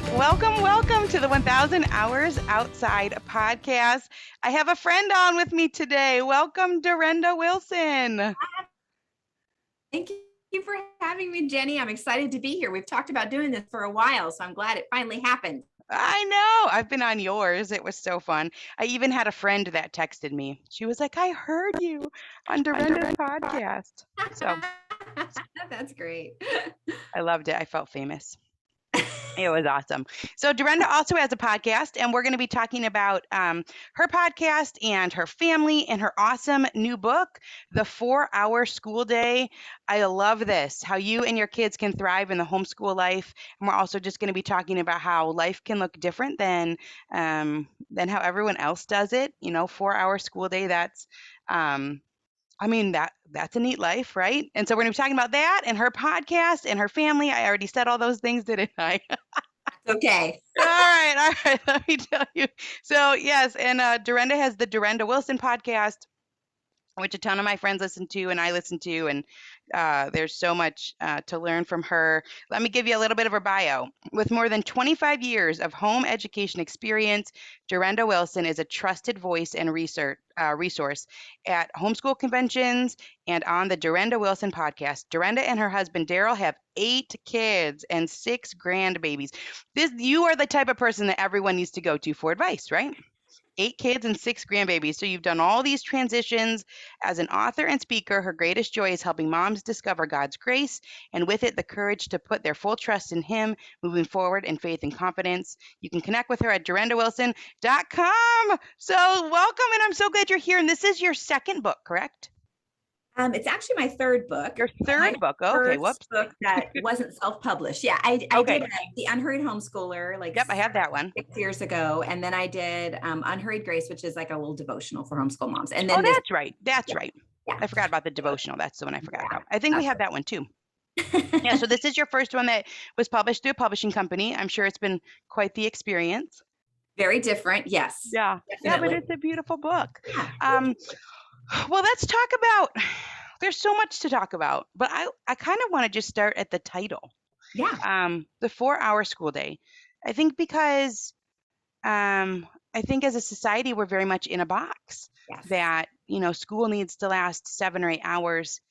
Welcome to the 1000 Hours Outside podcast. I have a friend on with me today. Welcome, Durenda Wilson. Thank you for having me, Jenny. I'm excited to be here. We've talked about doing this for a while, so I'm glad it finally happened. I know. I've been on yours. It was so fun. I even had a friend that texted me. She was like, I heard you on Durenda's podcast. So That's great. I loved it. I felt famous. It was awesome. So Durenda also has a podcast, and we're going to be talking about her podcast and her family and her awesome new book, The 4-Hour School Day. I love this, how you and your kids can thrive in the homeschool life. And we're also just going to be talking about how life can look different than how everyone else does it. 4-hour school day, that's that's a neat life, right? And so we're going to be talking about that and her podcast and her family. I already said all those things, didn't I? Okay. All right. Let me tell you. So yes, and Durenda has the Durenda Wilson podcast, which a ton of my friends listen to and I listen to, and there's so much to learn from her. Let me give you a little bit of her bio. With more than 25 years of home education experience, Durenda Wilson is a trusted voice and resource at homeschool conventions and on the Durenda Wilson podcast. Durenda and her husband Daryl have 8 kids and 6 grandbabies. You are the type of person that everyone needs to go to for advice, right? 8 kids and 6 grandbabies. So you've done all these transitions. As an author and speaker, her greatest joy is helping moms discover God's grace and with it, the courage to put their full trust in Him, moving forward in faith and confidence. You can connect with her at durendawilson.com. So welcome, and I'm so glad you're here. And this is your second book, correct? It's actually my third book. Your third book. Okay, whoops. Book that wasn't self-published. Yeah, I did The Unhurried Homeschooler. Yep, I have that one. 6 years ago, and then I did Unhurried Grace, which is like a little devotional for homeschool moms. And then that's right. That's yeah. right. Yeah. I forgot about the devotional. That's the one I forgot about. I think we have that one too. Yeah, so this is your first one that was published through a publishing company. I'm sure it's been quite the experience. Very different, yes. Yeah, definitely. Yeah, but it's a beautiful book. Yeah. Well, let's talk about, there's so much to talk about, but I kind of want to just start at the title. Yeah. The 4-hour school day. I think because I think as a society, we're very much in a box. Yes. That, school needs to last 7 or 8 hours.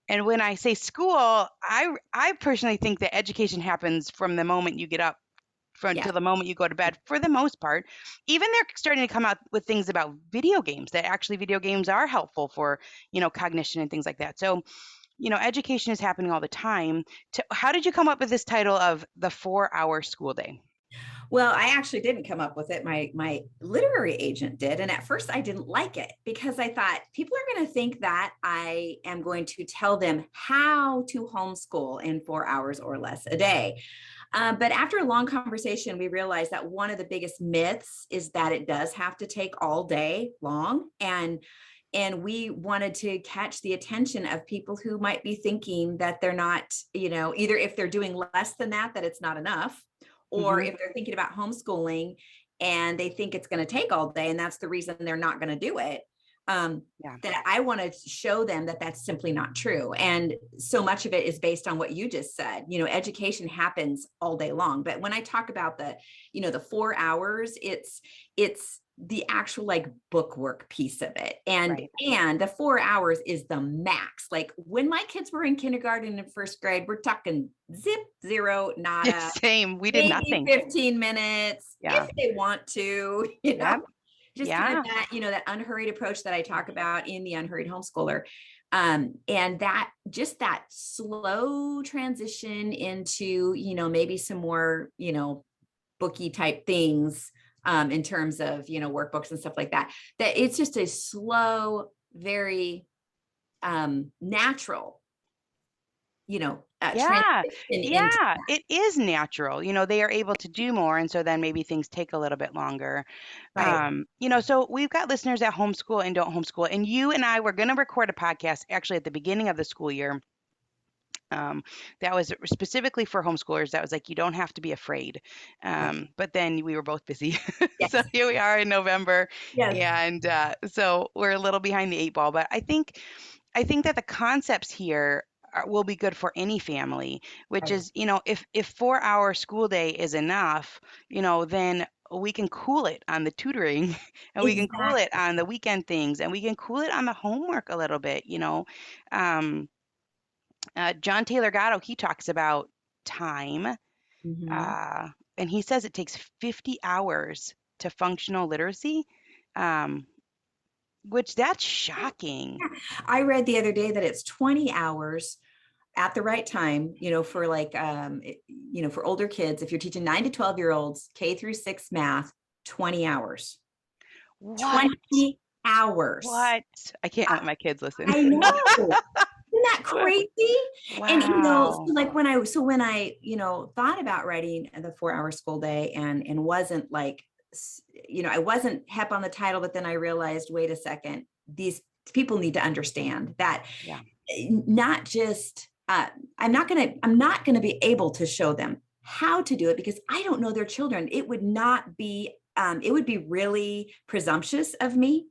And when I say school, I personally think that education happens from the moment you get up till the moment you go to bed, for the most part. Even they're starting to come out with things about video games, that actually video games are helpful for, cognition and things like that. So, education is happening all the time. How did you come up with this title of the 4-hour school day? Well, I actually didn't come up with it. My literary agent did. And at first I didn't like it because I thought people are going to think that I am going to tell them how to homeschool in 4 hours or less a day. But after a long conversation, we realized that one of the biggest myths is that it does have to take all day long. And we wanted to catch the attention of people who might be thinking that they're not, either if they're doing less than that it's not enough, or if they're thinking about homeschooling and they think it's going to take all day and that's the reason they're not going to do it. That I want to show them that that's simply not true. And so much of it is based on what you just said. Education happens all day long. But when I talk about the 4 hours, it's the actual book work piece of it. And the 4 hours is the max. Like when my kids were in kindergarten and first grade, we're talking zip, zero, nada. Same. We did nothing. 15 minutes if they want to, Just kind of that, that unhurried approach that I talk about in the Unhurried Homeschooler. And that slow transition into, maybe some more, booky type things in terms of, workbooks and stuff like that, that it's just a slow, very natural, it is natural. They are able to do more, and so then maybe things take a little bit longer. Right. So we've got listeners that homeschool and don't homeschool, and you and I were going to record a podcast actually at the beginning of the school year. That was specifically for homeschoolers. That was like, you don't have to be afraid. But then we were both busy. Yes. So here we are in November. Yes. And so we're a little behind the 8 ball, but I think that the concepts here will be good for any family, which Right. is, if 4-hour school day is enough, then we can cool it on the tutoring and we can cool it Exactly. on the weekend things and we can cool it on the homework a little bit. Um, John Taylor Gatto, he talks about time, Mhm. uh, and he says it takes 50 hours to functional literacy, um, which that's shocking. I read the other day that it's 20 hours at the right time, for like, for older kids, if you're teaching 9 to 12-year-olds, K through 6 math, 20 hours, What? 20 hours. What? I can't I, let my kids listen. I know. Isn't that Wow. crazy? And so Wow. like when I, thought about writing the 4-hour school day and wasn't like, I wasn't hep on the title, but then I realized, wait a second, these people need to understand that Yeah. not just I'm not gonna be able to show them how to do it because I don't know their children. It would be really presumptuous of me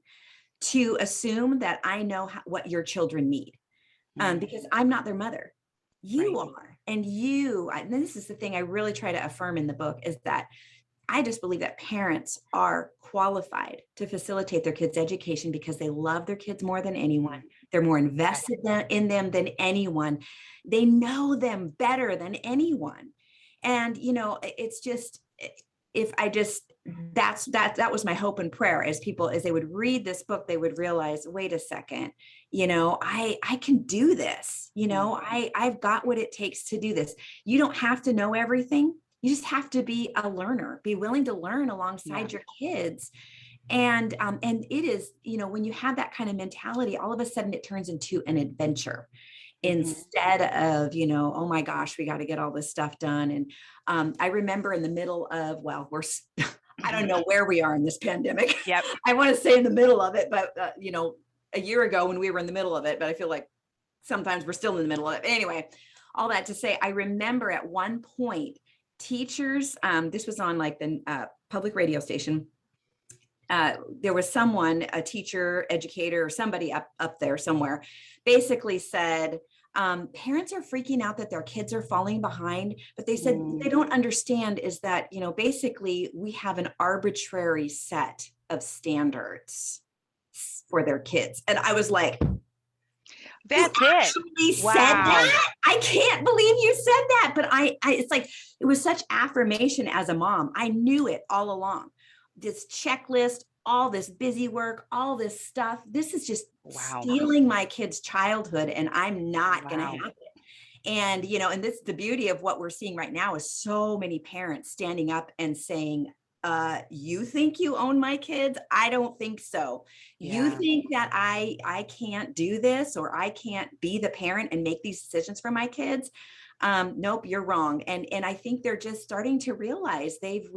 to assume that I know what your children need, Mm, because I'm not their mother. You right. are. And this is the thing I really try to affirm in the book is that I just believe that parents are qualified to facilitate their kids' education because they love their kids more than anyone. Mm, They're more yes. invested in them than anyone. They know them better than anyone. And, it's just, if I just, that was my hope and prayer as they would read this book, they would realize, wait a second, I can do this. Mm, I've got what it takes to do this. You don't have to know everything. You just have to be a learner, be willing to learn yeah. alongside your kids. And it is, when you have that kind of mentality, all of a sudden it turns into an adventure Hmm. instead of, oh my gosh, we got to get all this stuff done. And I remember in the middle of, well, I don't know where we are in this pandemic. Yep. I want to say in the middle of it, but a year ago when we were in the middle of it, but I feel like sometimes we're still in the middle of it. But anyway, all that to say, I remember at one point teachers, this was on like the public radio station. There was someone, a teacher, educator, or somebody up there somewhere, basically said, parents are freaking out that their kids are falling behind, but they said what Mm. they don't understand is that, basically we have an arbitrary set of standards for their kids. And I was like, you That's it. actually said Wow. that? I can't believe you said that. But it's like, it was such affirmation as a mom. I knew it all along. This checklist, all this busy work, all this stuff. This is just Wow. stealing my kid's childhood, and I'm not going to Wow. have it. And this, the beauty of what we're seeing right now is so many parents standing up and saying, you think you own my kids? I don't think so. You Yeah. think that I can't do this, or I can't be the parent and make these decisions for my kids? Nope, you're wrong. And I think they're just starting to realize they've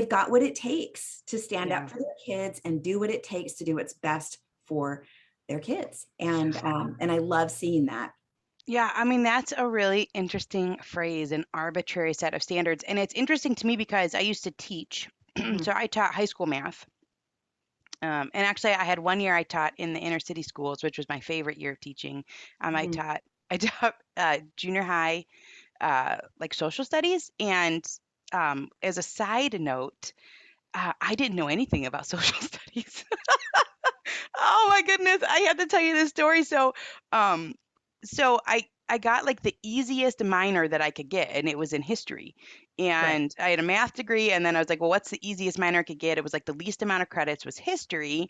got what it takes to stand Yeah. up for their kids and do what it takes to do what's best for their kids. And I love seeing that. Yeah, I mean, that's a really interesting phrase, an arbitrary set of standards. And it's interesting to me because I used to teach. Mhm. So I taught high school math. And actually, I had one year I taught in the inner city schools, which was my favorite year of teaching. I Mhm. taught I taught junior high, like social studies. And as a side note, I didn't know anything about social studies. Oh my goodness, I have to tell you this story. Um, so I got like the easiest minor that I could get, and it was in history. Right. And I had a math degree, and then I was like, well, what's the easiest minor I could get? It was like the least amount of credits was history,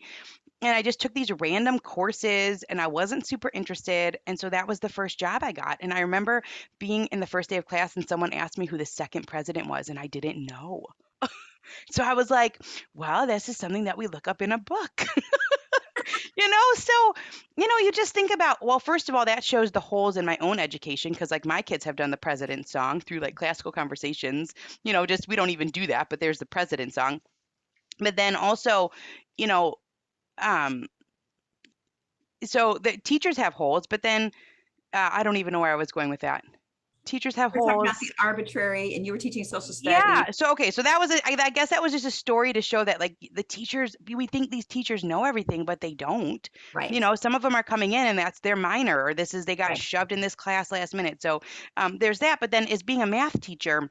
and I just took these random courses, and I wasn't super interested, and so that was the first job I got. And I remember being in the first day of class, and someone asked me who the second president was, and I didn't know. So I was like, well, this is something that we look up in a book. So you just think about, well, first of all, that shows the holes in my own education because like my kids have done the president song through like classical conversations. Just we don't even do that, but there's the president song. But then also, you know um so the teachers have holes, but then I don't even know where I was going with that. teachers have We're talking about holes. the arbitrary, and you were teaching social studies. Yeah. So okay. So that was I guess that was just a story to show that like the teachers, we think these teachers know everything, but they don't. Right, Some of them are coming in and that's their minor, or this is they got right. shoved in this class last minute. So there's that. But then as being a math teacher,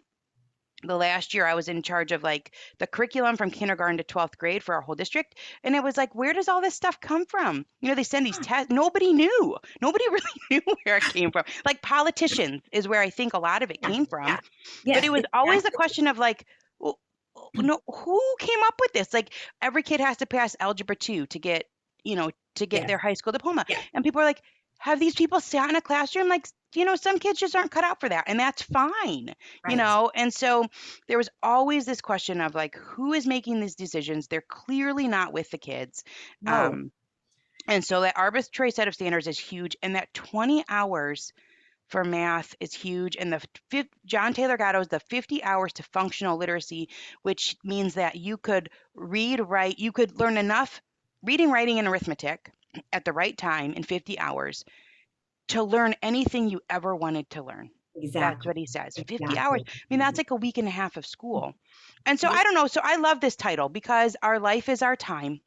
the last year I was in charge of like the curriculum from kindergarten to 12th grade for our whole district. And it was like, where does all this stuff come from? They send these Huh. tests. Nobody knew. Nobody really knew where it came from. Like politicians is where I think a lot of it Yeah, came from. yeah. But Yes, it was always a exactly. question of like, well, no, who came up with this? Like every kid has to pass algebra 2 to get, to get Yes, their high school diploma. yes, And people are like, have these people sat in a classroom? Like, some kids just aren't cut out for that. And that's fine, right. And so there was always this question of like, who is making these decisions? They're clearly not with the kids. No, Um, and so that arbitrary set of standards is huge. And that 20 hours for math is huge. And John Taylor Gatto's the 50 hours to functional literacy, which means that you could read, write, you could learn enough reading, writing, and arithmetic at the right time in 50 hours to learn anything you ever wanted to learn. That's exactly, what he says. 50 hours. exactly. I mean, that's like a week and a half of school. And so Yeah, I don't know. So I love this title because our life is our time.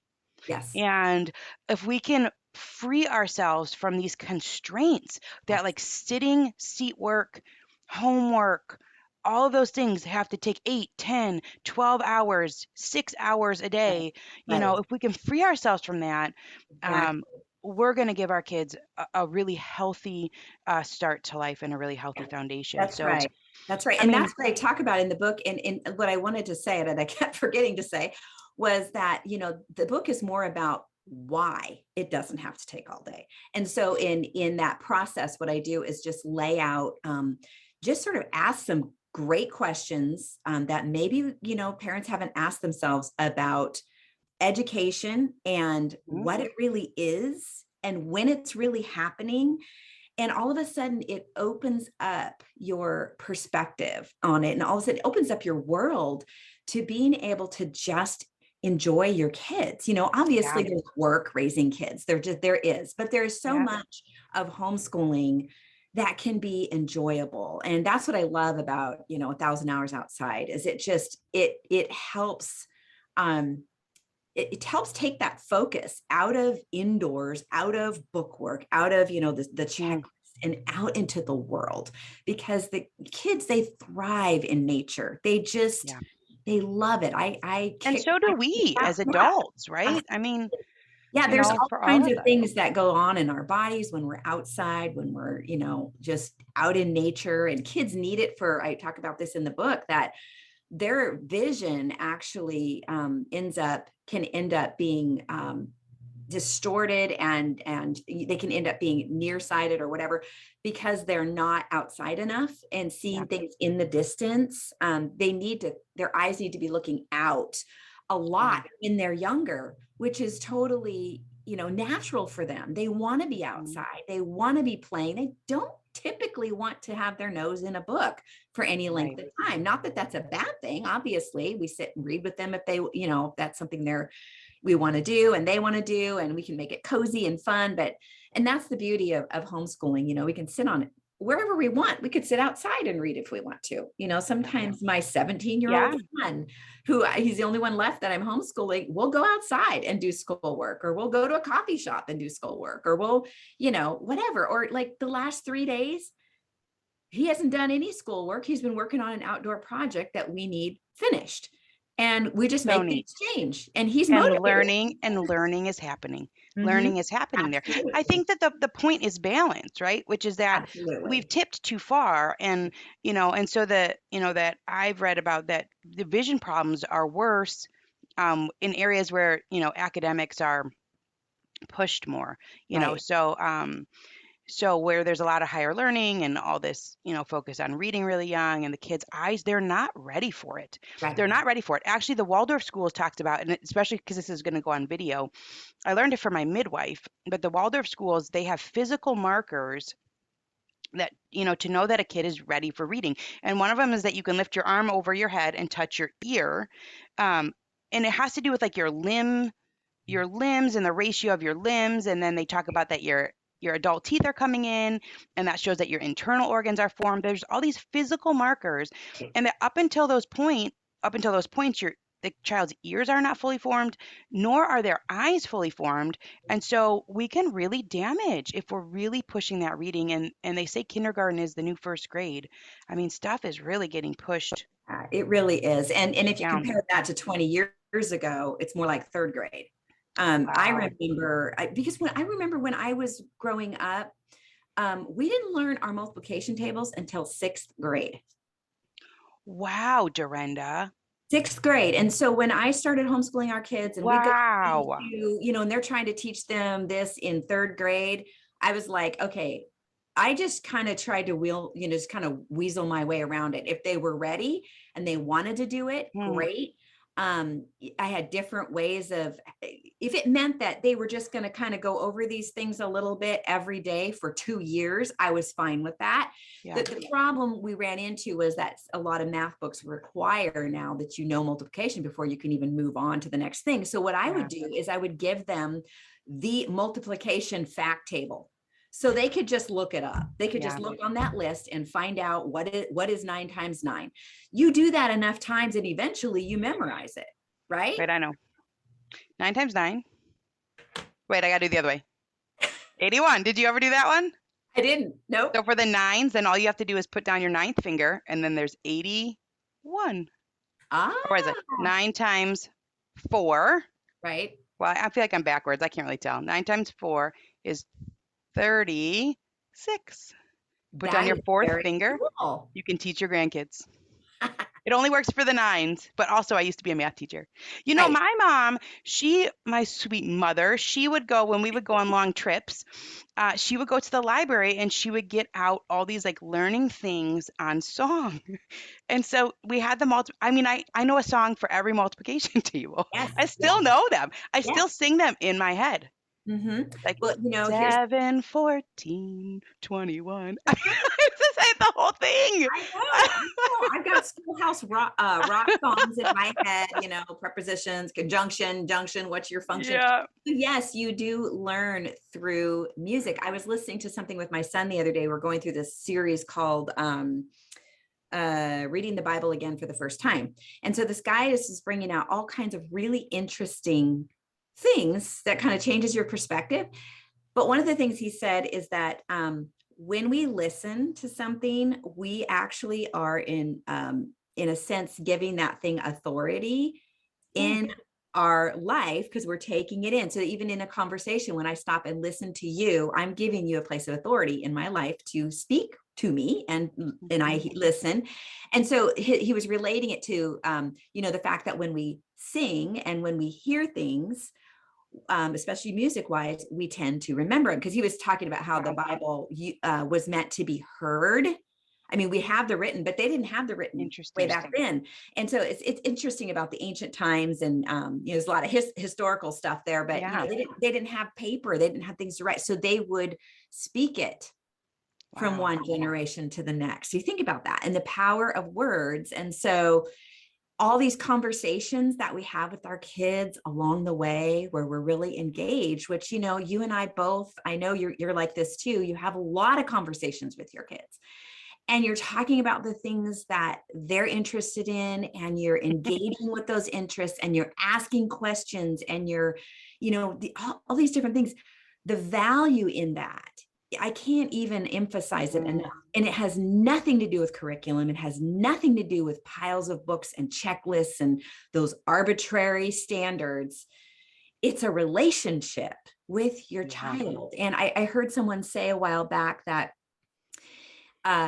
yes, And if we can free ourselves from these constraints that yes, like sitting, seat work, homework, all of those things have to take 8, 10, 12 hours, 6 hours a right, day. right. If we can free ourselves from that, um, Exactly. we're going to give our kids a really healthy start to life and a really healthy foundation. That's So, right. That's right. I And mean, that's what I talk about in the book. And what I wanted to say, and I kept forgetting to say, was that, the book is more about why it doesn't have to take all day. And so in that process, what I do is just lay out, just sort of ask some great questions that maybe, parents haven't asked themselves about education and mm, what it really is and when it's really happening. And all of a sudden it opens up your perspective on it, and all of a sudden it opens up your world to being able to just enjoy your kids. yeah, Obviously there's work raising kids, there is, but there's so yeah, much of homeschooling that can be enjoyable. And that's what I love about 1,000 hours outside, is it helps, um it helps take that focus out of indoors, out of bookwork, out of, the checklist, mm, and out into the world. Because the kids, they thrive in nature. yeah. They love it. I And kick so do my kids we out. as Yeah. adults, right? I mean, Yeah, there's all for all kinds of of us. things that go on in our bodies when we're outside, when we're, just out in nature. And kids need it for, I talk about this in the book, that their vision actually can end up being distorted, and they can end up being nearsighted or whatever, because they're not outside enough and Yeah, seeing things in the distance. Their eyes need to be looking out a yeah. lot when they're younger, which is totally, natural for them. They want to be Mhm. outside, they want to be playing, they don't typically want to have their nose in a book for any length Right. of time. Not that that's a bad thing. Obviously, we sit and read with them if they, that's something we want to do and they want to do, and we can make it cozy and fun. And that's the beauty of homeschooling. We can sit on it wherever we want. We could sit outside and read if we want to. Sometimes my 17-year-old Yeah. son, he's the only one left that I'm homeschooling, we'll go outside and do schoolwork, or we'll go to a coffee shop and do schoolwork, or we'll, whatever. Or like the last 3 days, he hasn't done any schoolwork. He's been working on an outdoor project that we need finished. And we just So make the neat. exchange, and he's And motivated. learning is happening. Mhm. Learning is happening there. I Absolutely. think that the point is balance, right? Which is that we've Absolutely. tipped too far, and and so that that I've read about that the vision problems are worse in areas where academics are pushed more. Right. So where there's a lot of higher learning and all this, focus on reading really young, and the kids' eyes, they're not ready for it. Right. They're not ready for it. Actually, the Waldorf schools talked about, and especially because this is going to go on video, I learned it from my midwife, but the Waldorf schools, they have physical markers that, to know that a kid is ready for reading. And one of them is that you can lift your arm over your head and touch your ear. Um, and it has to do with like your limbs and the ratio of your limbs. And then they talk about that your adult teeth are coming in, and that shows that your internal organs are formed. There's all these physical markers, and that up until those points, the child's ears are not fully formed, nor are their eyes fully formed. And so we can really damage if we're really pushing that reading. And they say kindergarten is the new first grade. I mean, stuff is really getting pushed It really is. And if you down. compare that to 20 years ago, it's more like third grade. I Wow. remember because I remember when I was growing up, we didn't learn our multiplication tables until sixth grade. Wow, Durenda. Sixth grade. And so when I started homeschooling our kids and we go into, Wow. and they're trying to teach them this in third grade, I was like, okay, I just kind of tried to just kind of weasel my way around it. If they were ready and they wanted to do it, Hmm. great. I had different ways if it meant that they were just going to kind of go over these things a little bit every day for 2 years, I was fine with that. Yeah. The problem we ran into was that a lot of math books require now that multiplication before you can even move on to the next thing. So what I would do is I would give them the multiplication fact table. So they could just look it up. They could just look on that list and find out what is 9 times 9. You do that enough times and eventually you memorize it, right? Right, I know. 9 times 9. Wait, I gotta do the other way. 81. Did you ever do that one? I didn't. Nope. So for the nines, then all you have to do is put down your ninth finger, and then there's 81. Ah, Or is it 9 times 4? right. Well, I feel like I'm backwards. I can't really tell. 9 times 4 is 36. Put down That your is fourth very finger. cool. You can teach your grandkids. It only works for the nines, but also I used to be a math teacher. Right. My mom, my sweet mother, she would go when we would go on long trips. She would go to the library and she would get out all these like learning things on song. And so we had them all. I mean, I know a song for every multiplication table. Yes. I Yes. still know them. I Yes. still sing them in my head. Mm-hmm. Like Well, here's 7, 14, 21. It's just like the whole thing. I know. I've got schoolhouse rock songs in my head, prepositions, conjunction, junction, what's your function? Yeah. Yes, you do learn through music. I was listening to something with my son the other day. We're going through this series called Reading the Bible Again for the First Time. And so this guy is bringing out all kinds of really interesting things that kind of changes your perspective. But one of the things he said is that when we listen to something, we actually are in a sense giving that thing authority in our life because we're taking it in. So even in a conversation, when I stop and listen to you, I'm giving you a place of authority in my life to speak to me, and I listen. And so he was relating it to the fact that when we sing and when we hear things, especially music wise, we tend to remember it, because he was talking about how the Bible was meant to be heard. I mean, we have the written, but they didn't have the written way back then. And so it's interesting about the ancient times, and there's a lot of historical stuff there, but they didn't have paper, they didn't have things to write, so they would speak it from one generation to the next. So you think about that and the power of words. And so all these conversations that we have with our kids along the way, where we're really engaged, which, you and I both, I know you're like this too. You have a lot of conversations with your kids and you're talking about the things that they're interested in, and you're engaging with those interests, and you're asking questions, and you're, all these different things. The value in that, I can't even emphasize it enough. And it has nothing to do with curriculum. It has nothing to do with piles of books and checklists and those arbitrary standards. It's a relationship with your child. And I heard someone say a while back that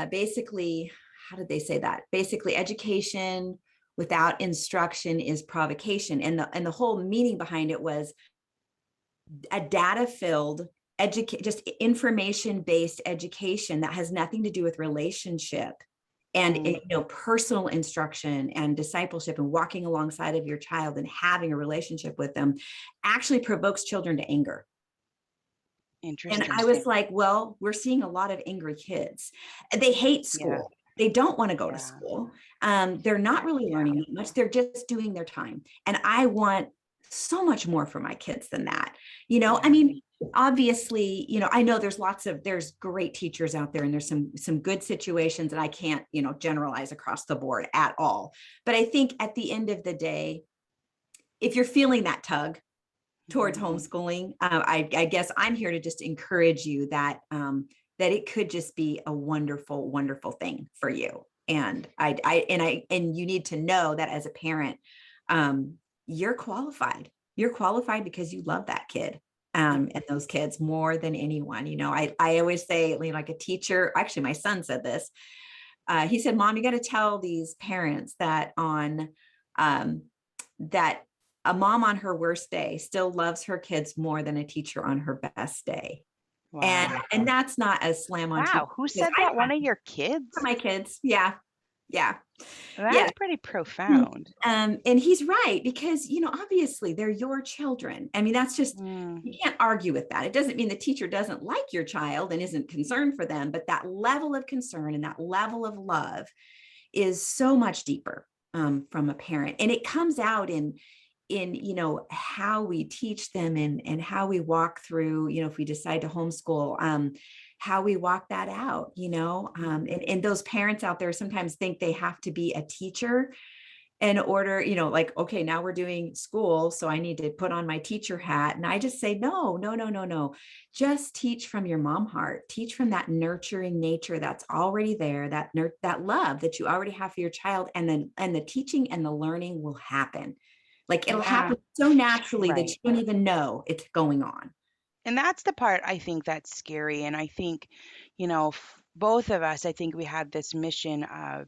basically, how did they say that? Basically, education without instruction is provocation. And the whole meaning behind it was a data-filled just information-based education that has nothing to do with relationship and personal instruction and discipleship and walking alongside of your child and having a relationship with them actually provokes children to anger. Interesting. And I was like, well, we're seeing a lot of angry kids. They hate school. They don't want to go to school. They're not really learning that much. They're just doing their time. And I want so much more for my kids than that. I mean, obviously, I know there's great teachers out there, and there's some good situations, and I can't, generalize across the board at all. But I think at the end of the day, if you're feeling that tug towards homeschooling, I guess I'm here to just encourage you that that it could just be a wonderful, wonderful thing for you. And and you need to know that as a parent, you're qualified. You're qualified because you love that kid. And those kids more than anyone. I always say, like a teacher, actually, my son said this. He said, Mom, you got to tell these parents that that a mom on her worst day still loves her kids more than a teacher on her best day. Wow. And that's not a slam on teachers. Wow. Who said that? One of your kids? My kids. Yeah. Yeah. That's pretty profound. And he's right, because, obviously they're your children. I mean, that's just, you can't argue with that. It doesn't mean the teacher doesn't like your child and isn't concerned for them, but that level of concern and that level of love is so much deeper from a parent. And it comes out in how we teach them and how we walk through, if we decide to homeschool, how we walk that out, and those parents out there sometimes think they have to be a teacher in order, like, okay, now we're doing school, so I need to put on my teacher hat. And I just say, no. Just teach from your mom heart, teach from that nurturing nature that's already there, that love that you already have for your child. And the teaching and the learning will happen. Like, it'll happen so naturally that you don't even know it's going on. And that's the part I think that's scary. And I think, both of us, I think we had this mission of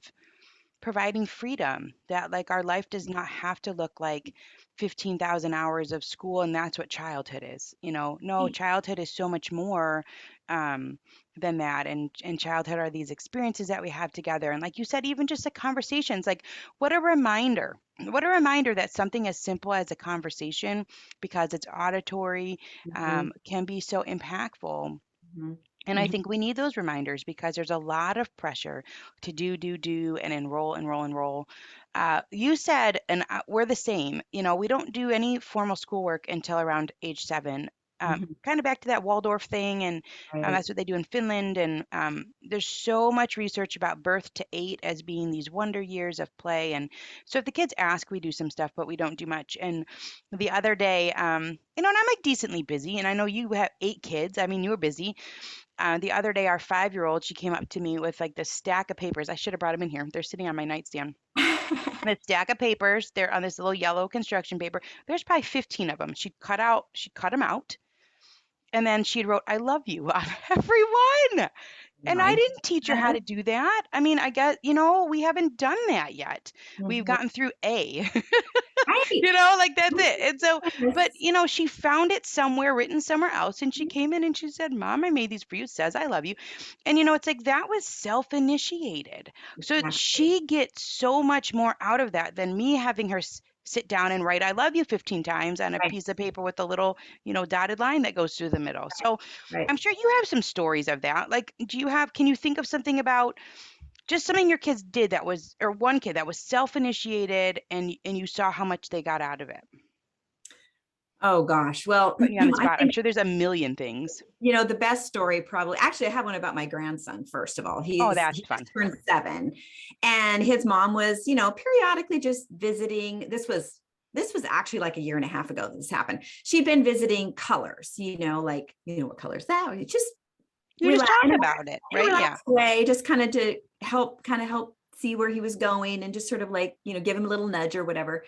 providing freedom, that like our life does not have to look like 15,000 hours of school, and that's what childhood is. No, childhood is so much more than that. And childhood are these experiences that we have together. And like you said, even just the conversations, like what a reminder that something as simple as a conversation, because it's auditory, can be so impactful. And I think we need those reminders, because there's a lot of pressure to do, and enroll. You said, and we're the same, we don't do any formal schoolwork until around age 7. Kind of back to that Waldorf thing, and that's what they do in Finland. And there's so much research about birth to 8 as being these wonder years of play. And so if the kids ask, we do some stuff, but we don't do much. And the other day, and I'm like decently busy, and I know you have 8 kids. I mean, you were busy. The other day, our 5-year-old, she came up to me with like this stack of papers. I should have brought them in here. They're sitting on my nightstand. A stack of papers. They're on this little yellow construction paper. There's probably 15 of them. She cut them out. And then she wrote, I love you on every one. And I didn't teach her how to do that. I mean, I guess, we haven't done that yet. We've gotten through A. Like that's it. And so, but she found it somewhere, written somewhere else, and she came in and she said, Mom, I made these for you. It says I love you. And it's like that was self-initiated. So she gets so much more out of that than me having her sit down and write I love you 15 times on a piece of paper with a little, dotted line that goes through the middle. So I'm sure you have some stories of that. Like, can you think of something about just something your kids did that was, or one kid that was self-initiated, and you saw how much they got out of it? Oh gosh. Well, putting you on the spot. I'm sure there's a million things. The best story probably, actually I have one about my grandson. First of all, he fun. Turned 7, and his mom was, periodically just visiting. This was actually like a year and a half ago that this happened. She'd been visiting colors, like, what colors that? Just talk about it, right? Yeah. Way, just kind of to help see where he was going, and just sort of like, give him a little nudge or whatever.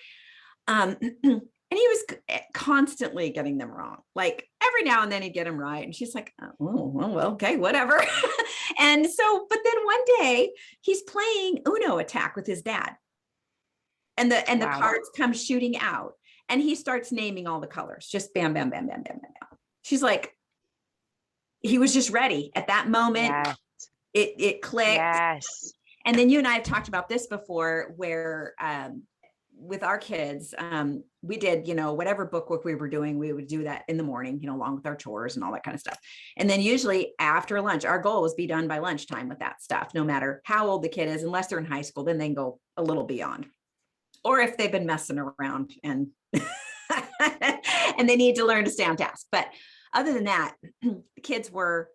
And he was constantly getting them wrong. Like every now and then he'd get them right. And she's like, oh, well, okay, whatever. And so, but then one day he's playing Uno attack with his dad. And the cards come shooting out, and he starts naming all the colors. Just bam, bam, bam, bam, bam, bam. She's like, he was just ready at that moment. Yes. It clicked. Yes. And then you and I have talked about this before, where with our kids, we did, whatever book work we were doing, we would do that in the morning, along with our chores and all that kind of stuff. And then usually after lunch, our goal was be done by lunchtime with that stuff, no matter how old the kid is, unless they're in high school, then they can go a little beyond. Or if they've been messing around and and they need to learn to stay on task. But other than that, the kids were,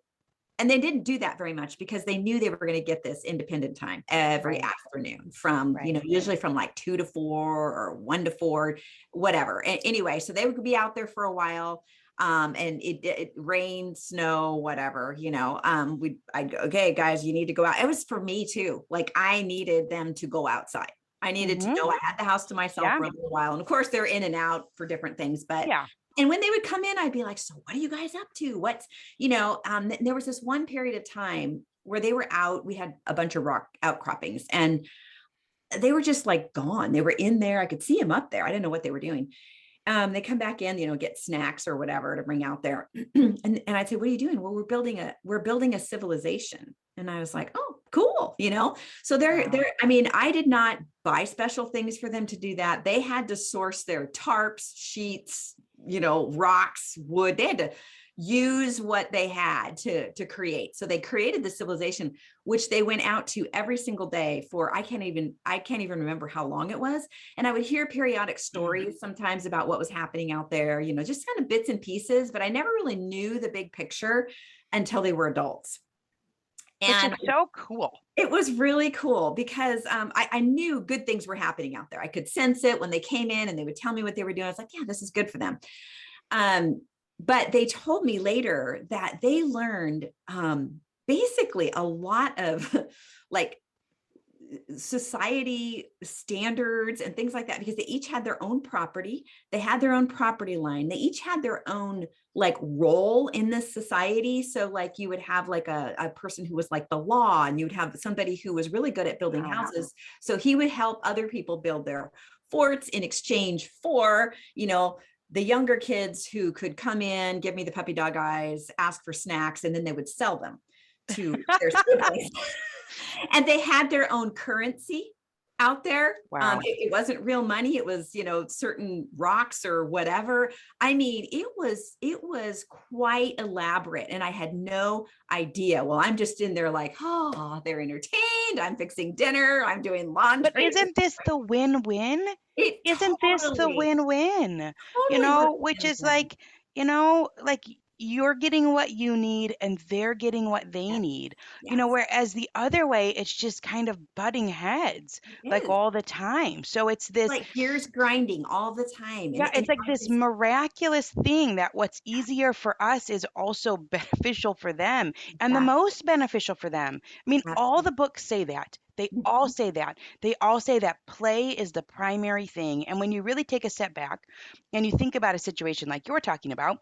and they didn't do that very much because they knew they were going to get this independent time every Right. afternoon from, Right. usually from like 2 to 4 or 1 to 4, whatever. Anyway, so they would be out there for a while. And it rained, snow, whatever, I'd go, okay, guys, you need to go out. It was for me too. Like I needed them to go outside. I needed to Mm-hmm. know I had the house to myself Yeah. for a little while. And of course they're in and out for different things, but Yeah. and when they would come in, I'd be like, so what are you guys up to? What's, there was this one period of time where they were out. We had a bunch of rock outcroppings and they were just like gone. They were in there. I could see them up there. I didn't know what they were doing. They come back in, get snacks or whatever to bring out there. and I'd say, what are you doing? Well, we're building a civilization. And I was like, oh, cool. So Wow. I mean, I did not buy special things for them to do that. They had to source their tarps, sheets, rocks, wood. They had to use what they had to create. So they created the civilization, which they went out to every single day for, I can't even remember how long it was. And I would hear periodic stories sometimes about what was happening out there, just kind of bits and pieces, but I never really knew the big picture until they were adults. Which And is so cool. it was really cool because I knew good things were happening out there. I could sense it when they came in and they would tell me what they were doing. I was like, yeah, this is good for them. But they told me later that they learned basically a lot of like society standards and things like that, because they each had their own property. They had their own property line. They each had their own like role in this society. So like you would have like a person who was like the law, and you would have somebody who was really good at building houses. So he would help other people build their forts in exchange for, the younger kids who could come in, give me the puppy dog eyes, ask for snacks, and then they would sell them to their siblings. And they had their own currency out there. Wow. It wasn't real money. It was, certain rocks or whatever. I mean, it was quite elaborate, and I had no idea. Well, I'm just in there like, oh, they're entertained. I'm fixing dinner. I'm doing laundry. But isn't this the win-win? Isn't this the win-win? Which is like, like you're getting what you need and they're getting what they need. Whereas the other way, it's just kind of butting heads like all the time. So it's this like gears grinding all the time. Yeah, it's like this miraculous thing that what's easier for us is also beneficial for them and the most beneficial for them. I mean, all the books say that. They all say that. They all say that play is the primary thing. And when you really take a step back and you think about a situation like you're talking about,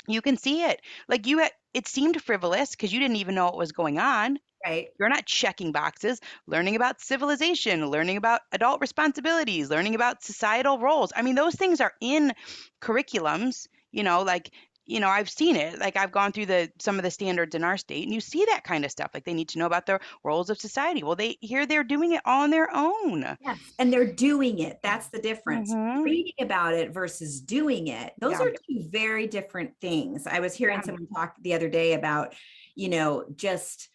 you can see it. Like it seemed frivolous because you didn't even know what was going on. Right. You're not checking boxes, learning about civilization, learning about adult responsibilities, learning about societal roles. I mean, those things are in curriculums, I've seen it. Like I've gone through some of the standards in our state and you see that kind of stuff. Like they need to know about the roles of society. Well, they're doing it on their own. Yes, and they're doing it. That's the difference. Mm-hmm. Reading about it versus doing it. Those are two very different things. I was hearing someone talk the other day about, just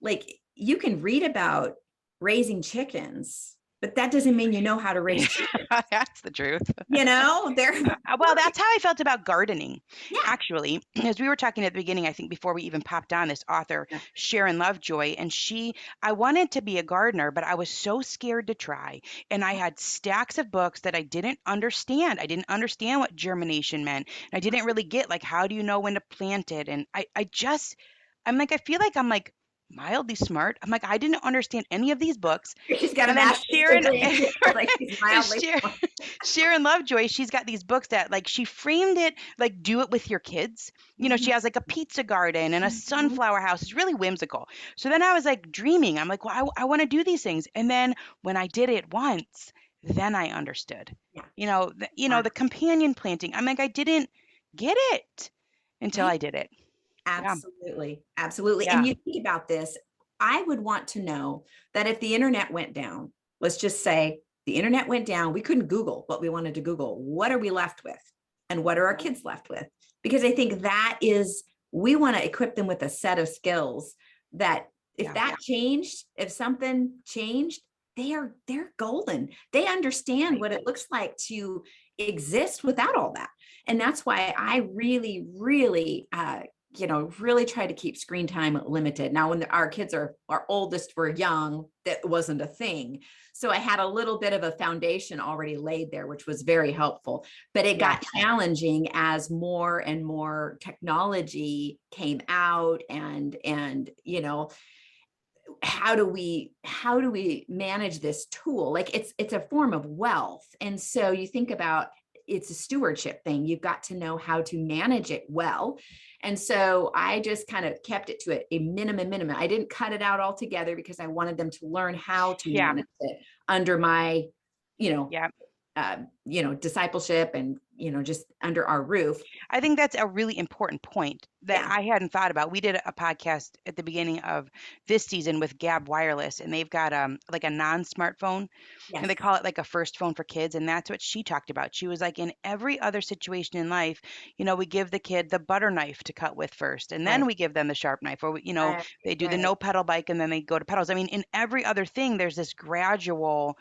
like you can read about raising chickens, but that doesn't mean you know how to raise chickens. That's the truth. Well, that's how I felt about gardening. Yeah. Actually, as we were talking at the beginning, I think before we even popped on, this author, Sharon Lovejoy, and I wanted to be a gardener, but I was so scared to try. And I had stacks of books that I didn't understand. I didn't understand what germination meant. And I didn't really get like, how do you know when to plant it? And I feel like I'm like, mildly smart. I'm like, I didn't understand any of these books. She's got a master's degree. Like Sharon Lovejoy, she's got these books that like she framed it like do it with your kids. She has like a pizza garden and a sunflower house. It's really whimsical. So then I was like dreaming. I'm like, well, I want to do these things. And then when I did it once, then I understood. The companion planting. I'm like, I didn't get it until I did it. Absolutely. Absolutely. Yeah. And you think about this, I would want to know that if the internet went down, let's just say the internet went down, we couldn't Google what we wanted to Google. What are we left with? And what are our kids left with? Because I think we want to equip them with a set of skills that if changed, if something changed, they're golden. They understand what it looks like to exist without all that. And that's why I really, really, really try to keep screen time limited. Now, when our kids our oldest were young, that wasn't a thing. So I had a little bit of a foundation already laid there, which was very helpful. But it got challenging as more and more technology came out, and how do we manage this tool? Like it's a form of wealth. And so you think about, it's a stewardship thing. You've got to know how to manage it well. And so I just kind of kept it to a minimum. I didn't cut it out altogether because I wanted them to learn how to manage it under my, discipleship and, just under our roof. I think that's a really important point that I hadn't thought about. We did a podcast at the beginning of this season with Gab Wireless, and they've got like a non-smartphone, and they call it like a first phone for kids. And that's what she talked about. She was like, in every other situation in life, we give the kid the butter knife to cut with first, and then we give them the sharp knife, or they do the no pedal bike, and then they go to pedals. I mean, in every other thing, there's this gradual,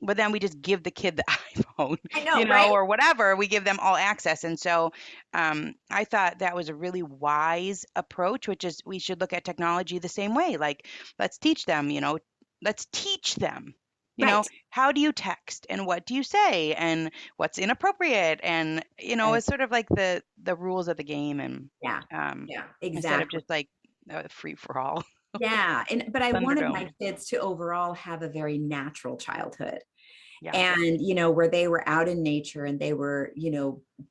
but then we just give the kid the iPhone, or whatever. We give them all access. And so I thought that was a really wise approach, which is we should look at technology the same way. Like, let's teach them, how do you text and what do you say and what's inappropriate? And, it's sort of like the rules of the game, and exactly. Instead of just like free for all. But I wanted my kids to overall have a very natural childhood. And, where they were out in nature and they were,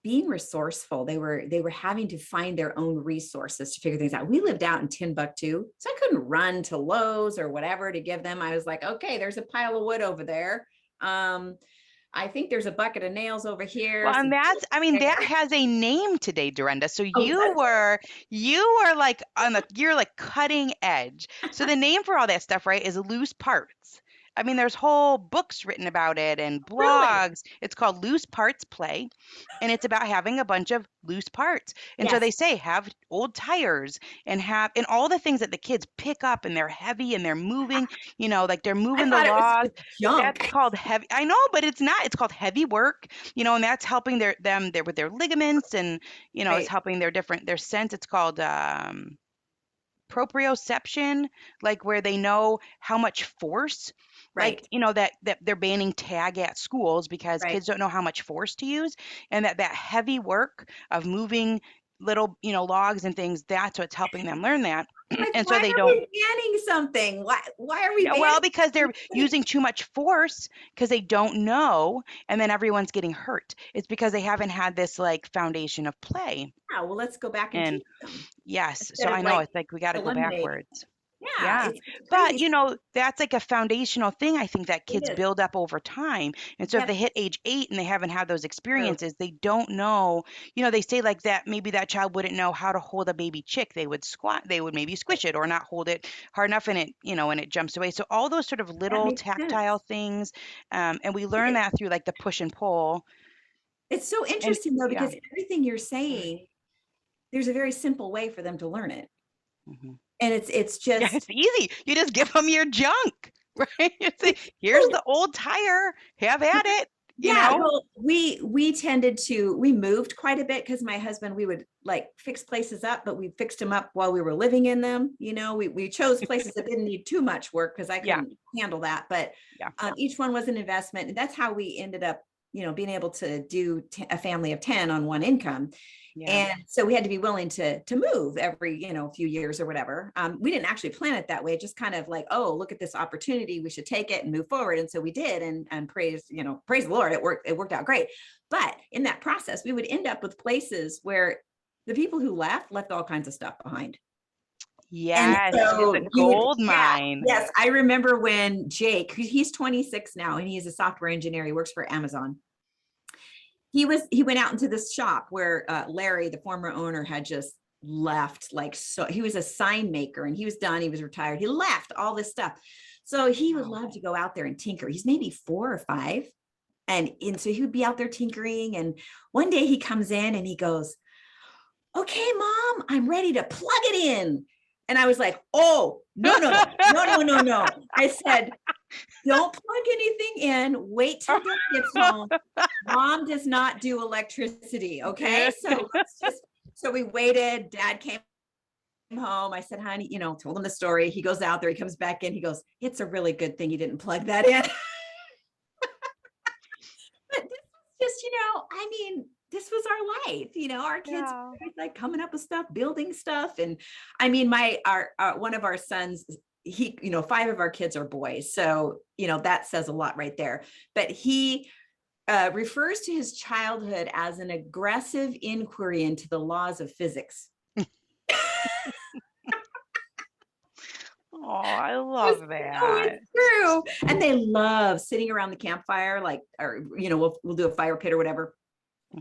being resourceful. They were having to find their own resources to figure things out. We lived out in Timbuktu, so I couldn't run to Lowe's or whatever to give them. I was like, okay, there's a pile of wood over there. I think there's a bucket of nails over here. Well, and that has a name today, Durenda. So you were like you're like cutting edge. So the name for all that stuff, right, is loose parts. I mean, there's whole books written about it and blogs. Really? It's called Loose Parts Play, and it's about having a bunch of loose parts. And so they say have old tires and all the things that the kids pick up, and they're heavy and they're moving, like they're moving the logs. That's called heavy. I know, but it's not. It's called heavy work, and that's helping them with their ligaments, and it's helping their sense. It's called proprioception, like where they know how much force. Like, that they're banning tag at schools because kids don't know how much force to use, and that heavy work of moving little, logs and things, that's what's helping them learn that. And so they don't. Why are we banning something? Why are we banning? Well, because they're using too much force because they don't know, and then everyone's getting hurt. It's because they haven't had this like foundation of play. Yeah, well, let's go back and teach them. Yes. So I know it's like we got to go backwards. Yeah. But, that's like a foundational thing, I think, that kids build up over time. And so if they hit age 8 and they haven't had those experiences, they don't know, they say like that, maybe that child wouldn't know how to hold a baby chick. They would maybe squish it or not hold it hard enough, and it, and it jumps away. So all those sort of little tactile things. And we learn that through like the push and pull. It's so interesting though, because everything you're saying, there's a very simple way for them to learn it. Mm-hmm. And it's just it's easy. You just give them your junk, right? You say, here's the old tire. Have at it. Well, we moved quite a bit because my husband, we would like fix places up, but we fixed them up while we were living in them. We chose places that didn't need too much work because I couldn't handle that. But each one was an investment, and that's how we ended up, being able to do a family of 10 on one income. And so we had to be willing to move every, few years or whatever. We didn't actually plan it that way. Just kind of like, oh, look at this opportunity. We should take it and move forward. And so we did, and praise the Lord. It worked out great. But in that process, we would end up with places where the people who left all kinds of stuff behind. Yes, so it's a gold mine. Yes, I remember when Jake, he's 26 now, and he's a software engineer. He works for Amazon. He went out into this shop where Larry, the former owner, had just left. So he was a sign maker, and he was done. He was retired. He left all this stuff. So he would love to go out there and tinker. He's maybe 4 or 5. And so he would be out there tinkering. And one day he comes in and he goes, "Okay, Mom, I'm ready to plug it in." And I was like, "Oh, no. I said, Don't plug anything in. Wait till Dad gets home. Mom does not do electricity. Okay. So let's just, so we waited. Dad came home. I said, honey, told him the story. He goes out there, he comes back in, he goes, it's a really good thing you didn't plug that in. But this was just, I mean, this was our life, our kids Yeah. like coming up with stuff, building stuff. And I mean, one of our sons, he, 5 of our kids are boys. So, that says a lot right there. But he refers to his childhood as an aggressive inquiry into the laws of physics. Oh, I It's love true, that. it's true. And they love sitting around the campfire, like, or, we'll do a fire pit or whatever.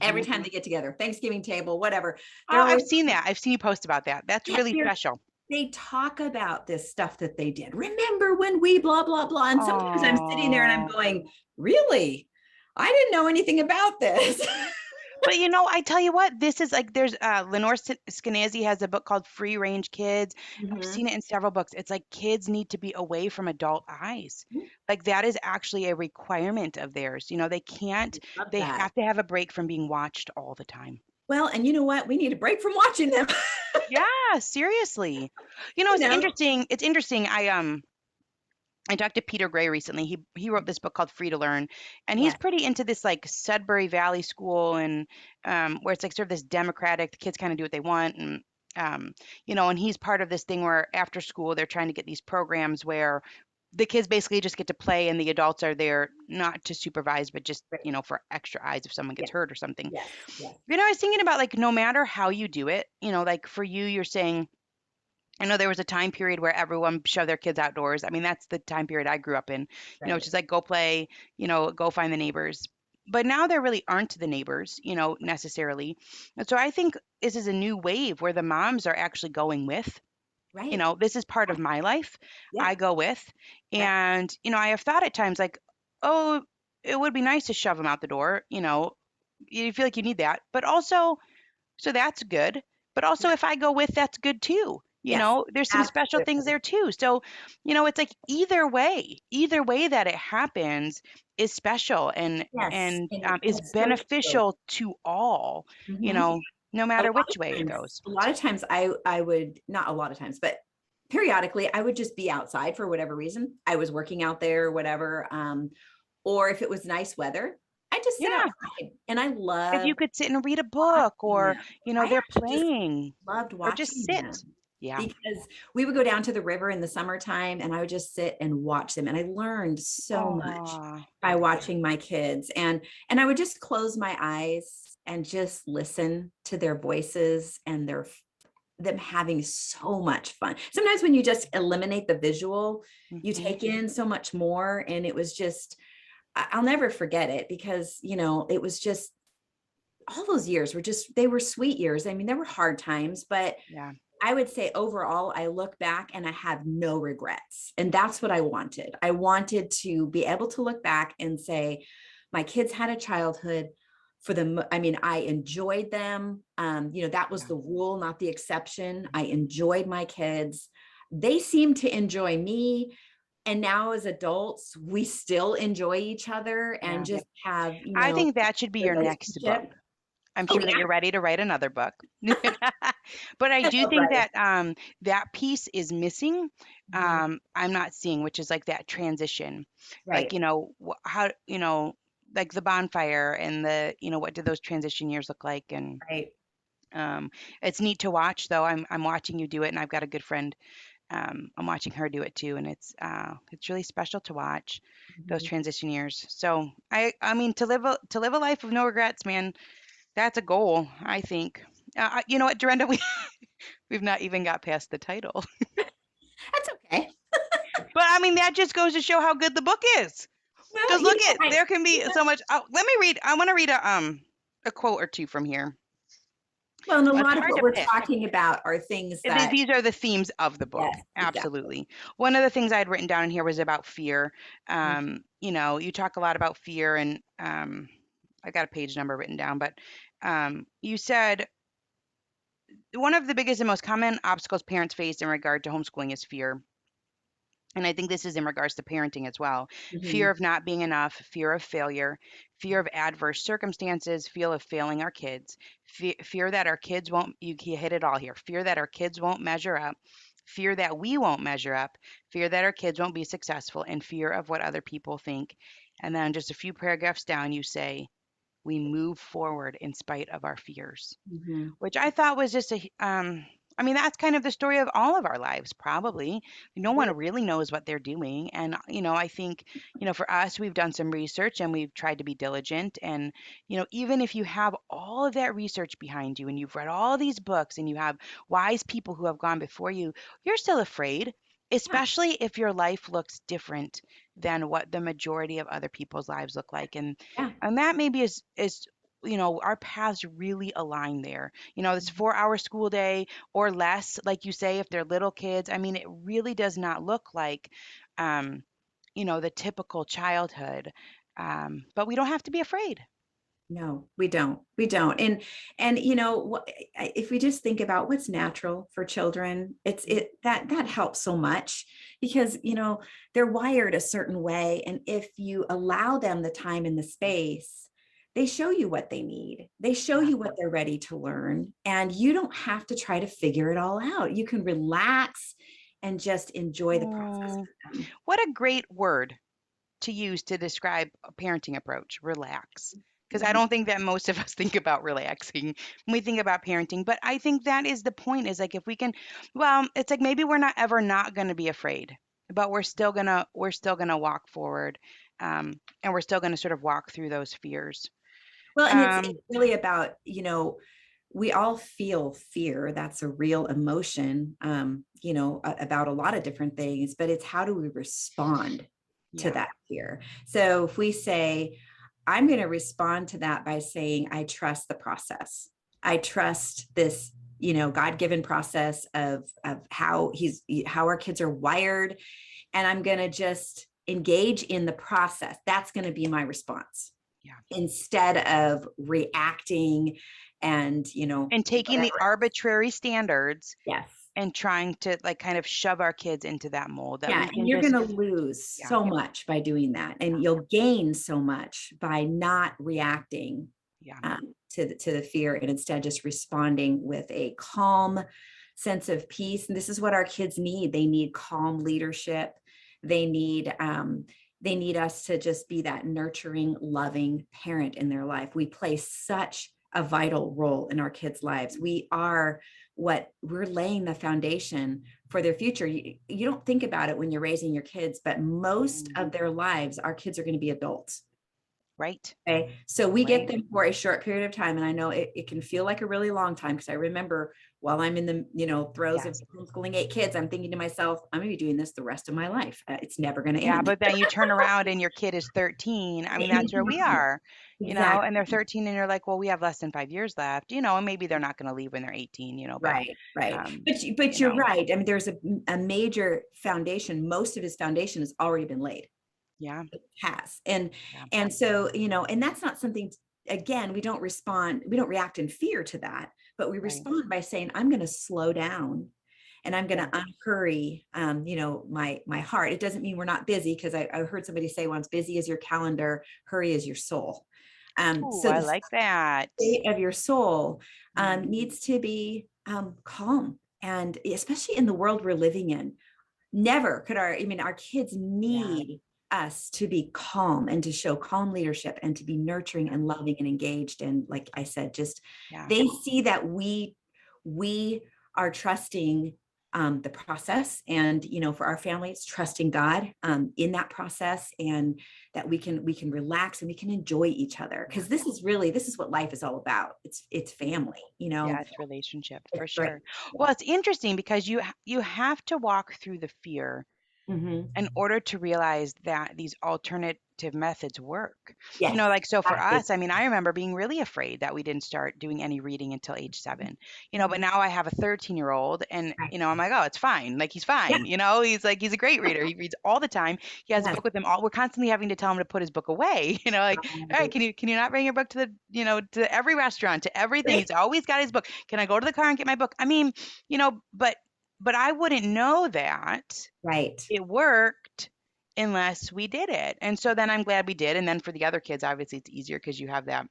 Every Mhm. time they get together, Thanksgiving table, whatever. Oh, They're I've always, seen that. I've seen you post about that. That's really they're special. they talk about this stuff that they did. Remember when we blah, blah, blah. And sometimes I'm sitting there and I'm Oh. going, really? I didn't know anything about this. But I tell you what, this is like there's Lenore Skenazy has a book called Free Range Kids. I've Mhm. seen it in several books. It's like kids need to be away from adult eyes. Like that is actually a requirement of theirs. They can't, Love they that. have to have a break from being watched all the time. Well, and you know what? We need a break from watching them. Yeah, seriously. you It's know? interesting. It's interesting. I talked to Peter Gray recently. He wrote this book called Free to Learn, and he's Yeah. pretty into this like Sudbury Valley School and where it's like sort of this democratic. The kids kind of do what they want, and and he's part of this thing where after school they're trying to get these programs where the kids basically just get to play and the adults are there not to supervise but just Right. for extra eyes if someone Yeah. gets hurt or something. Yes. Yes. I was thinking about like no matter how you do it, like for you, you're saying I know there was a time period where everyone shoved their kids outdoors. I mean, that's the time period I grew up in, Right. just like go play, go find the neighbors. But now there really aren't the neighbors, necessarily. And so I think this is a new wave where the moms are actually going with, Right. this is part of my life. Yeah. I go with. Yeah. And, I have thought at times like, oh, it would be nice to shove them out the door. You feel like you need that. But also, so that's good. But also, Yeah. if I go with, that's good too. Yes. There's some special things Absolutely. there too. So, it's like either way that it happens is special and Yes. And is it's so true. beneficial to all. You Mhm. know, no A matter lot of which way it times, goes. I would, not a lot of times, but periodically I would just be outside for whatever reason. I was working out there or whatever. Or if it was nice weather, I just sit Yeah, outside and I if you love could sit and read a book, watching or them. I they're actually just playing, loved or just watching sit. them Yeah. because we would go down to the river in the summertime and I would just sit and watch them. And I learned so much Oh, by watching my kids. And I would just close my eyes and just listen to their voices and them having so much fun. Sometimes when you just eliminate the visual, you hmm take in so much more. And it was just, I'll never forget it because, it was just all those years they were sweet years. I mean, there were hard times, but yeah. I would say overall, I look back and I have no regrets. And that's what I wanted. I wanted to be able to look back and say, my kids had a childhood for them. I mean, I enjoyed them. That was Yeah. the rule, not the exception. I enjoyed my kids. They seemed to enjoy me. And now as adults, we still enjoy each other and Yeah. just have, I think that should be your next book. relationship. I'm Oh sure that yeah. you're ready to write another book. But I I do love think writing. that that piece is missing. Mhm. I'm not seeing, which is like that transition. Like, Right. how, like the bonfire and what did those transition years look like? And Right. um, it's neat to watch though. I'm watching you do it, and I've got a good friend. I'm watching her do it too, and it's really special to watch those Mhm. transition years. So I mean to live a life of no regrets, man, that's a goal, I think. You know what, Durenda, we've not even got past the title. That's okay. But I mean, that just goes to show how good the book is. Well, Because look at there can be you know, so much. Oh, let me read. I want to read a quote or two from here. well, and a Well, it's lot of hard what to we're pick. talking about are things that, These are the themes of the book. yes, exactly. Absolutely. One of the things I had written down in here was about fear. Mhm. You talk a lot about fear, and I got a page number written down, but you said one of the biggest and most common obstacles parents face in regard to homeschooling is fear. And I think this is in regards to parenting as well. Fear Mhm. of not being enough, fear of failure, fear of adverse circumstances, fear of failing our kids, fear that our kids won't, you hit it all here, fear that our kids won't measure up, fear that we won't measure up, fear that our kids won't be successful, and fear of what other people think. And then just a few paragraphs down, you say, we move forward in spite of our fears, Mhm. which I thought was just I mean, that's kind of the story of all of our lives, probably. No It one is. really knows what they're doing. And, I think, for us, we've done some research and we've tried to be diligent. And, even if you have all of that research behind you and you've read all these books and you have wise people who have gone before you, you're still afraid, Yeah. especially if your life looks different than what the majority of other people's lives look like. Yeah. And that maybe is our paths really align there. This 4-hour school day or less, like you say, if they're little kids. I mean, it really does not look like, um, the typical childhood. But we don't have to be afraid. No, we don't. We don't. And if we just think about what's natural for children, that helps so much because they're wired a certain way, and if you allow them the time and the space, they show you what they need. They show Yeah. you what they're ready to learn, and you don't have to try to figure it all out. You can relax and just enjoy the process Mm, with them. what a great word to use to describe a parenting approach, relax. Because I Mhm. don't think that most of us think about relaxing when we think about parenting. But I think that is the point is like if we can, well, it's like maybe we're not ever not going to be afraid, but we're still gonna walk forward, and we're still gonna sort of walk through those fears. Well, and it's Um, really about, we all feel fear. That's a real emotion, about a lot of different things, but it's how do we respond to yeah. that fear? So if we say, I'm going to respond to that by saying, I trust the process. I trust this, God-given process of how our kids are wired. And I'm going to just engage in the process. That's going to be my response Yeah. instead of reacting and And taking the whatever else. arbitrary standards Yes. and trying to like kind of shove our kids into that mold that Yeah, we and can you're going just, to lose yeah, so much by doing that, and you'll gain so much by not reacting yeah, to the fear, and instead just responding with a calm sense of peace. And this is what our kids need. They need calm leadership. They need they need us to just be that nurturing, loving parent in their life. We play such a vital role in our kids' lives. We're laying the foundation for their future. You don't think about it when you're raising your kids, but most mm, of their lives, our kids are going to be adults. right, Okay. So we get right, them for a short period of time. And I know it can feel like a really long time because I remember while I'm in the, throes of yes. homeschooling 8 kids, I'm thinking to myself, I'm going to be doing this the rest of my life. It's never going to Yeah, end. but then you turn around and your kid is 13. I mean, that's where we are, and they're Exactly. 13 and you're like, well, we have less than 5 years left, and maybe they're not going to leave when they're 18, but, Right, right. um, But you you're know, right. I mean, there's a major foundation. Most of his foundation has already been laid. yeah, Has. yeah, And so, and that's not something, again, we don't react in fear to that, but we right, respond by saying, I'm going to slow down and I'm going yeah. to unhurry, my heart. It doesn't mean we're not busy, because I heard somebody say once, busy is your calendar, hurry is your soul. Ooh, So I the like that. state of your soul Mm, needs to be calm. And especially in the world we're living in, never could our kids yeah, need us to be calm and to show calm leadership and to be nurturing yeah, and loving and engaged. And like I said, just yeah. they see that we are trusting the process, and for our families, trusting God in that process, and that we can relax and we can enjoy each other, Yeah. because this is what life is all about. It's family. Yeah, it's relationship It's for great. sure. Yeah. Well, it's interesting because you have to walk through the fear Hmm. in order to realize that these alternative methods work. Yes, Like so for exactly. us, I mean, I remember being really afraid that we didn't start doing any reading until age 7. But Mhm. now I have a 13-year-old and Right. I'm like, oh, it's fine. Like he's Yeah. fine. He's like he's a great reader. He reads all the time. He has a Yes. book with him all. We're constantly having to tell him to put his book away. Like, all right, can you not bring your book to the, to every restaurant, to everything. Right. He's always got his book. Can I go to the car and get my book? I mean, but but I wouldn't know that Right. it worked unless we did it. And so then I'm glad we did. And then for the other kids, obviously it's easier because you have that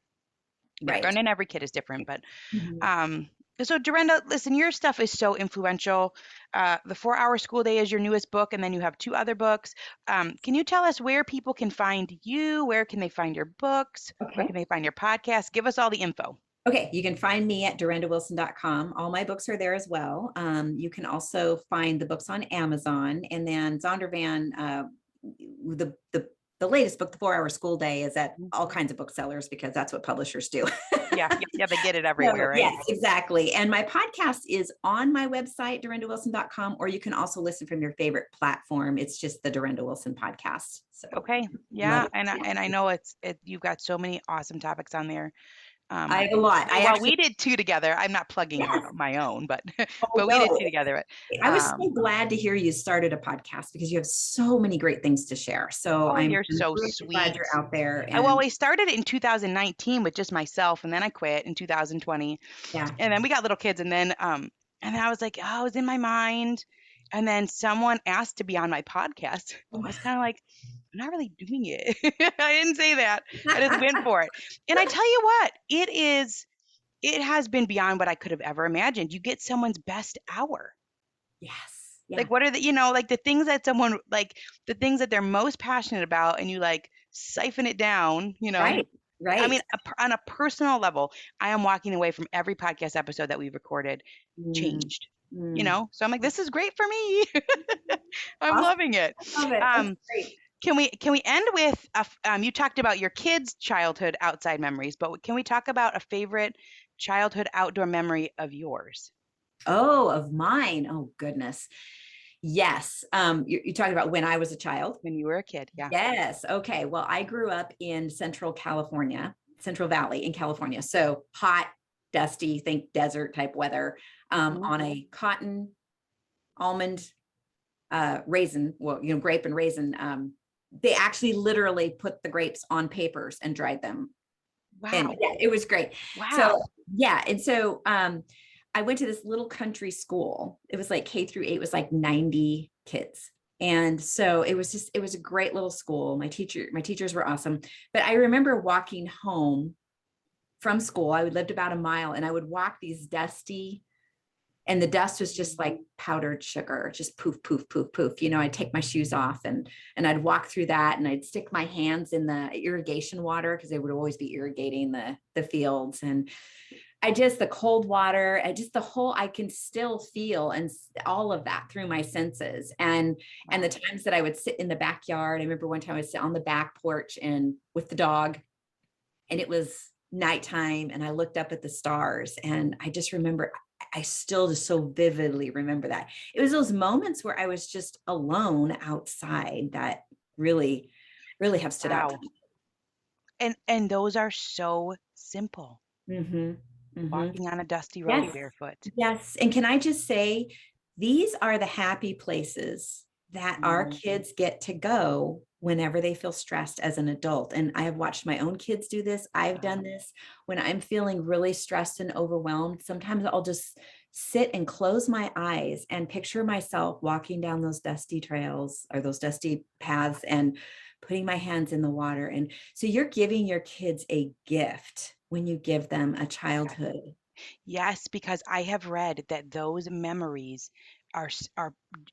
Right. background, and every kid is different. But Mhm. um, so Durenda, listen, your stuff is so influential. The 4 Hour School Day is your newest book, and then you have two other books. Can you tell us where people can find you? Where can they find your books? Where Okay. can they find your podcast? Give us all the info. Okay, you can find me at durendawilson.com. All my books are there as well. You can also find the books on Amazon. And then Zondervan, the latest book, The 4 Hour School Day, is at Mhm. all kinds of booksellers because that's what publishers do. Yeah, yeah, yeah, they get it So, everywhere, right? yes, exactly. And my podcast is on my website, durendawilson.com, or you can also listen from your favorite platform. It's just the Durenda Wilson podcast. So Okay, love yeah, it. and I know you've got so many awesome topics on there. I have a lot. I Well, actually, we did two together. I'm not plugging yes. my own, but Oh, but we did no. two together. I was so glad to hear you started a podcast because you have so many great things to share. So Oh, I'm you're so really glad sweet. you're out there. Well, And I started it in 2019 with just myself, and then I quit in 2020, yeah, and then we got little kids, and then I was like, oh, it was in my mind, and then someone asked to be on my podcast. I was kind of like, I'm not really doing it. I didn't say that. I just went for it. And I tell you what, it has been beyond what I could have ever imagined. You get someone's best hour. yes, yeah, Like what are the, like the things that someone like the things that they're most passionate about, and you like siphon it down, right, I right. mean, on a personal level, I am walking away from every podcast episode that we've recorded Mm, changed, mm. So I'm like, this is great for me. I'm Awesome. loving it. I love it. That's Um, great. can we end with you talked about your kids' childhood outside memories, but can we talk about a favorite childhood outdoor memory of yours Oh, of mine. Oh, goodness. Yes. You're talking about when I was a child. when you were a kid? Yeah. Yes. Okay. Well, I grew up in Central California, Central Valley in California. So hot, dusty, think desert type weather, Mhm. on a cotton almond raisin, well, grape and raisin. They actually literally put the grapes on papers and dried them. And Wow. yeah, it was great. So Wow. yeah. And so I went to this little country school. It was like K-8, it was like 90 kids. And so it was a great little school. My teachers were awesome. But I remember walking home from school. I lived about a mile and I would walk these dusty, and the dust was just like powdered sugar, just poof, poof, poof, poof. I'd take my shoes off and I'd walk through that, and I'd stick my hands in the irrigation water because they would always be irrigating the fields. And the cold water, I can still feel and all of that through my senses. And the times that I would sit in the backyard, I remember one time I would sit on the back porch and with the dog, and it was nighttime, and I looked up at the stars, and I just remember, I still just so vividly remember that. It was those moments where I was just alone outside that really, really have stood out to Wow. And those are so simple. me. Mm-hmm. Mm-hmm. Walking on a dusty road Yes. barefoot. Yes. And can I just say, these are the happy places that our kids get to go whenever they feel stressed as an adult. And I have watched my own kids do this. I've done this when I'm feeling really stressed and overwhelmed. Sometimes I'll just sit and close my eyes and picture myself walking down those dusty trails or those dusty paths and putting my hands in the water. And so you're giving your kids a gift when you give them a childhood. Yes, because I have read that those memories are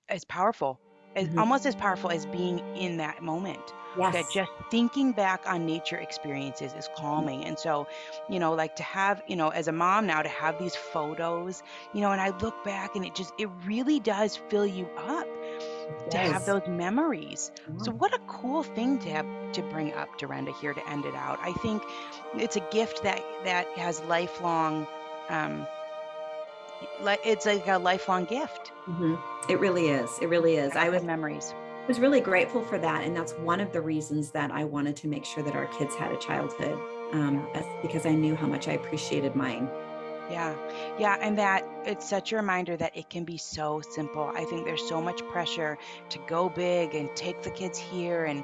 as powerful, as Mhm. almost as powerful as being in that moment. That Yes. just thinking back on nature experiences is calming. And so, like to have, as a mom now to have these photos, and I look back and it really does fill you up It to have does. those memories. Yeah. So what a cool thing to have to bring up, Durenda, here to end it out. I think it's a gift that has lifelong um it's like a lifelong gift. Mhm. It really is. It really is. I Childhood memories. was really grateful for that. And that's one of the reasons that I wanted to make sure that our kids had a childhood, Yeah. because I knew how much I appreciated mine. Yeah. Yeah. And that it's such a reminder that it can be so simple. I think there's so much pressure to go big and take the kids here and,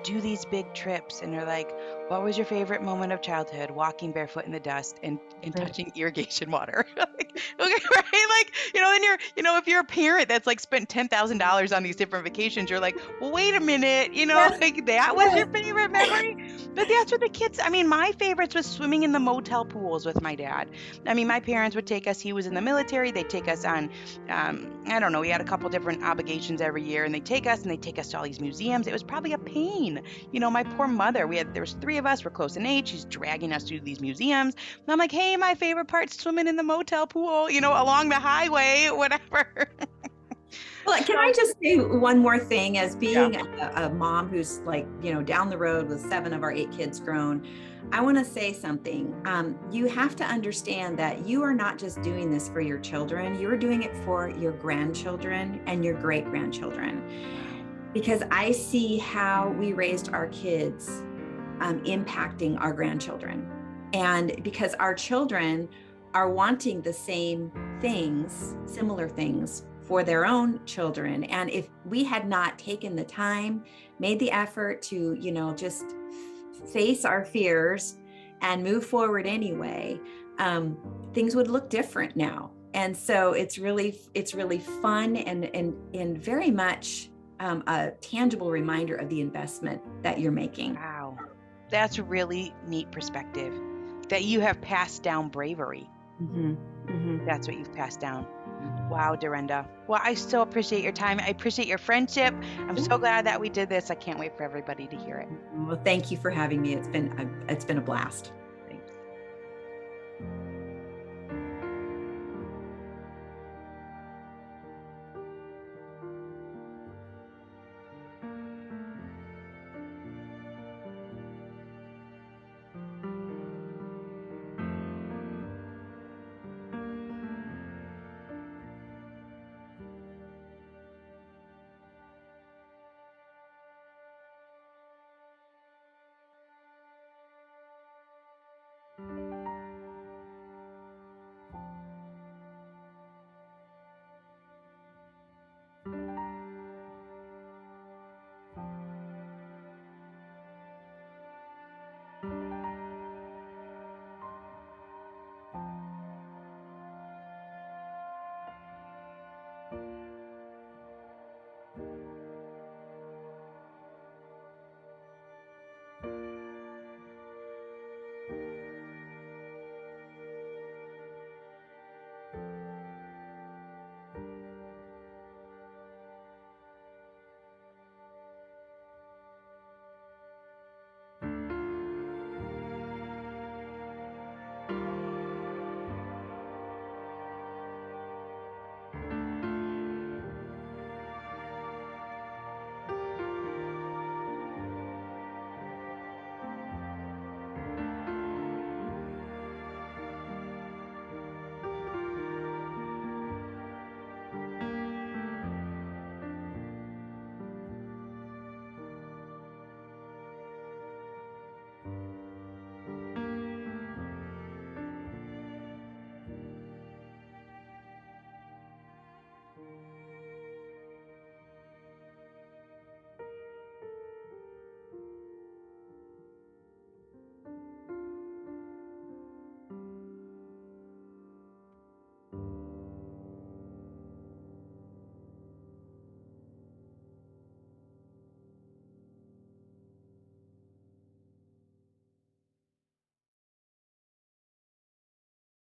do these big trips. And they're like, what was your favorite moment of childhood? Walking barefoot in the dust and Right. touching irrigation water. Like, okay, right? Like, then if you're a parent that's like spent $10,000 on these different vacations, you're like, well, wait a minute, Yes, like that was your favorite memory? But that's what the kids, I mean, my favorites was swimming in the motel pools with my dad. I mean, my parents would take us, he was in the military, they'd take us on, I don't know, we had a couple different obligations every year, and they'd take us to all these museums. It was probably a pain. My poor mother, there was three of us, we're close in age, she's dragging us to these museums. And I'm like, hey, my favorite part's swimming in the motel pool, along the highway, whatever. Well, can I So, just say one more thing as yeah. being a mom who's like, down the road with 7 of our 8 kids grown, I want to say something. You have to understand that you are not just doing this for your children, you're doing it for your grandchildren and your great grandchildren. Because I see how we raised our kids impacting our grandchildren. And because our children are wanting the same things, similar things for their own children. And if we had not taken the time, made the effort to, just face our fears and move forward anyway, things would look different now. And so it's really fun and very much a tangible reminder of the investment that you're making. Wow. That's a really neat perspective that you have passed down bravery. Mm-hmm. Mm-hmm. That's what you've passed down. Wow, Durenda. Well, I so appreciate your time. I appreciate your friendship. I'm so glad that we did this. I can't wait for everybody to hear it. Well, thank you for having me. It's been a blast.